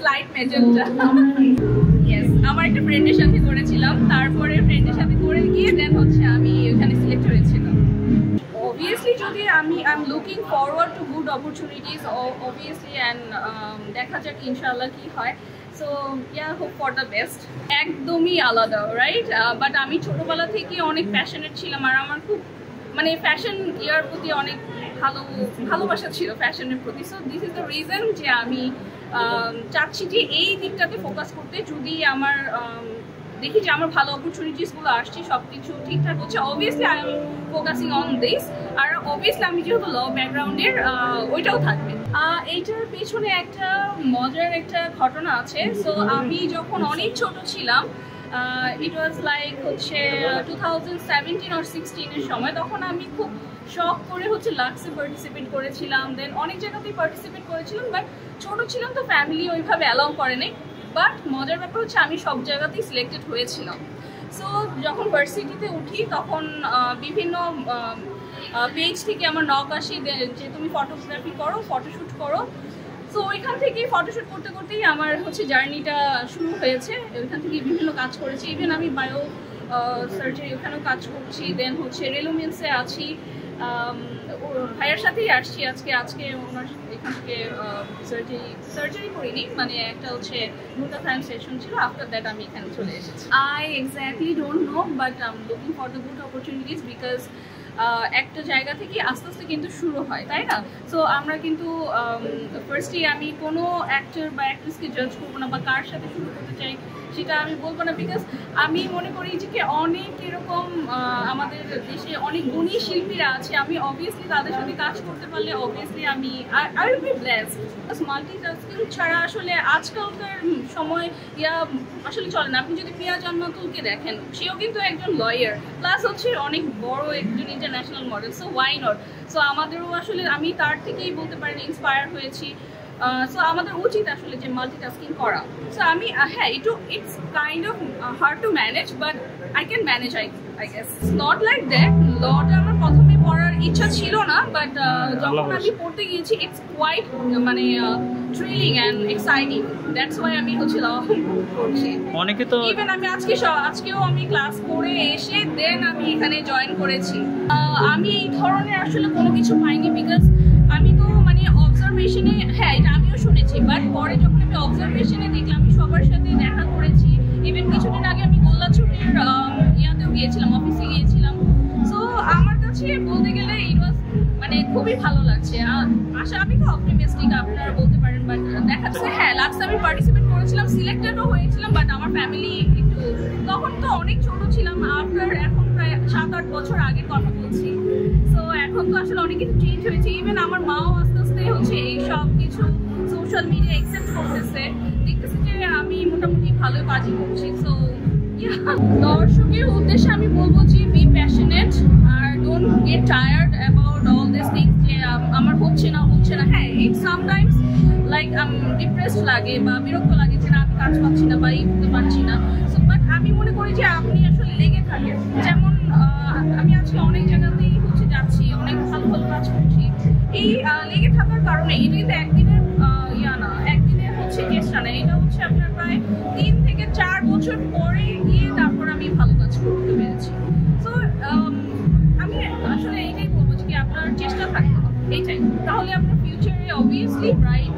Light magenta. Yes, আমার একটা ফ্রেন্ডের সাথে করেছিলাম, তারপরে ফ্রেন্ডের সাথে করে গিয়ে দেন হচ্ছে আমি ওখানে সিলেক্ট হয়েছিলাম। Obviously যদি I'm looking forward to good opportunities obviously and দেখা যাক ইনশাআল্লাহ কি হয়। So yeah, hope for the best. একদমই আলাদা, রাইট? বাট আমি ছোটবেলা থেকে অনেক প্যাশনেট ছিলাম, আর আমার খুব মানে ফ্যাশন ইয়ার প্রতি অনেক ভালোবাসা ছিল ফ্যাশনের প্রতি। So this is the reason যে আমি চাচ্ছি যে এই দিকটাতে ফোকাস করতে। যদি আমার দেখি যে আমার ভালো অপরচুনিটিসগুলো আসছে, সব কিছু ঠিকঠাক হচ্ছে, obviously I am focusing on this. আর অবভিয়াসলি আমি যেহেতু ল ব্যাকগ্রাউন্ডের, ওইটাও থাকবে। এইটার পেছনে একটা মজার একটা ঘটনা আছে। সো আমি যখন অনেক ছোট ছিলাম, ইট ওয়াজ লাইক হচ্ছে 2017 or 16 এর সময়, তখন আমি খুব শখ করে হচ্ছে লাক্সে পার্টিসিপেট করেছিলাম, দেন অনেক জায়গাতেই পার্টিসিপেট করেছিলাম, বাট ছোট ছিলাম তো ফ্যামিলি ওইভাবে অ্যালাউ করে নাই। বাট মজার ব্যাপার হচ্ছে আমি সব জায়গাতেই সিলেক্টেড হয়েছিলাম। সো যখন ভার্সিটিতে উঠি তখন বিভিন্ন পেজ থেকে আমার নক আসে যে তুমি ফটোগ্রাফি করো, ফটোশ্যুট করো। সো ওইখান থেকেই ফটোশ্যুট করতে করতেই আমার হচ্ছে জার্নিটা শুরু হয়েছে। ওইখান থেকে বিভিন্ন কাজ করেছি, ইভেন আমি বায়ো সার্জারি ওখানেও কাজ করছি, দেন হচ্ছে রেলোমেন্সে আছি। ভাইয়ের সাথেই আসছি আজকে ওনার এখান থেকে সার্জারি করিনি, মানে একটা হচ্ছে গ্লুটাথায়ন সেশন ছিল, আফটার দ্যাট আমি এখানে চলে এসেছি। I exactly don't know, but I am looking for the good opportunities, because একটা জায়গা থেকে আস্তে আস্তে কিন্তু শুরু হয়, তাই না? সো আমরা কিন্তু ফার্স্টলি আমি কোনো অ্যাক্টর বা অ্যাক্ট্রেসকে জাজ করবো না, বা কার সাথে শুরু করতে চাই সেটা আমি বলবো না, বিকজ আমি মনে করি যে কি অনেক এরকম আমাদের দেশে অনেক গুণী শিল্পীরা আছে। আমি অবভিয়াসলি তাদের সাথে কাজ করতে পারলে obviously I will be blessed. Multitasking ছাড়া আসলে আজকালকার সময় আসলে চলে না। আপনি যদি প্রিয়া জান্নাতুলকে দেখেন, সেও কিন্তু একজন লয়ার, প্লাস হচ্ছে অনেক বড় একজন international model. So why not? So আমাদেরও আসলে আমি তার থেকেই বলতে পারেন ইন্সপায়ার হয়েছি। সো আমাদের উচিত আসলে যে মাল্টিটাস্কিং করা। সো আমি it's kind of hard to manage, but I can manage I guess. Not like that. লটা আমার প্রথমে পড়ার ইচ্ছা ছিল না, বাট যখন আমি পড়তে গিয়েছি ইটস কোয়াইট মানে thrilling and exciting. That's why আমি হচ্ছে ল পড়ছি। অনেকে তো ইভেন আমি আজকেও আমি ক্লাস করে এসে দেন আমি এখানে জয়েন করেছি। আমি এই ধরনের আসলে কোনো কিছু পাইনি, বিকজ আমি তো মানে অবজারভেশনে, এটা আমিও শুনেছি, বাট পরে যখন আমি অবজারভেশনে দেখলাম, আমি সবার সাথে দেখা করেছি। ইভেন কিছুদিন আগে আমি গোল্লা ছুটির ইয়াতেও গিয়েছিলাম, অফিসে গিয়েছিলাম। সো আমার কাছে বলতে গেলে ইট ওয়াজ মানে খুবই ভালো লাগছে। আমি তো অপটিমিস্টিক, আপনারা বলতে পারেন, বাট দেখা যাচ্ছে লাক্সে আমি পার্টিসিপেট করেছিলাম, সিলেক্টেডও হয়েছিলাম, বাট আমার ফ্যামিলি একটু, তখন তো অনেক ছোট ছিলাম, এখন প্রায় 7-8 বছর আগের কথা বলছি। সো এখন তো আসলে অনেক কিছু চেঞ্জ হয়েছে। ইভেন আমার মাও আস্তে আস্তে হচ্ছে এই সব কিছু সোশ্যাল মিডিয়া অ্যাকসেপ্ট করতেছে, দেখতেছে যে আমি মোটামুটি ভালোই বাজি করছি। সো দর্শকের উদ্দেশ্যে আমি বলবো যে বি প্যাশনেট, আর don't get tired about all this things যে আমার হচ্ছে না। ইট সামটাইমস লাইক ডিপ্রেসড লাগে বা বিরক্ত লাগে যে না আমি কাজ পাচ্ছি না বা করতে পারছি না। সো বাট আমি মনে করি যে আপনি আসলে লেগে থাকেন। যেমন আমি আজকে অনেক জায়গাতেই হচ্ছে যাচ্ছি, অনেক ভালো ভালো কাজ করছি, এই লেগে থাকার কারণে। এটা কিন্তু একদিনের একদিনের হচ্ছে চেষ্টা না, এটা হচ্ছে আপনার প্রায় 3 থেকে 4 বছর পরে গিয়ে তারপর আমি ভালো কাজ করতে পেরেছি। সো আমি আসলে এইটাই বলবো যে কি আপনার চেষ্টা থাকতে হবে, এইটাই, তাহলে আপনার ফিউচারে অবভিয়াসলি ব্রাইট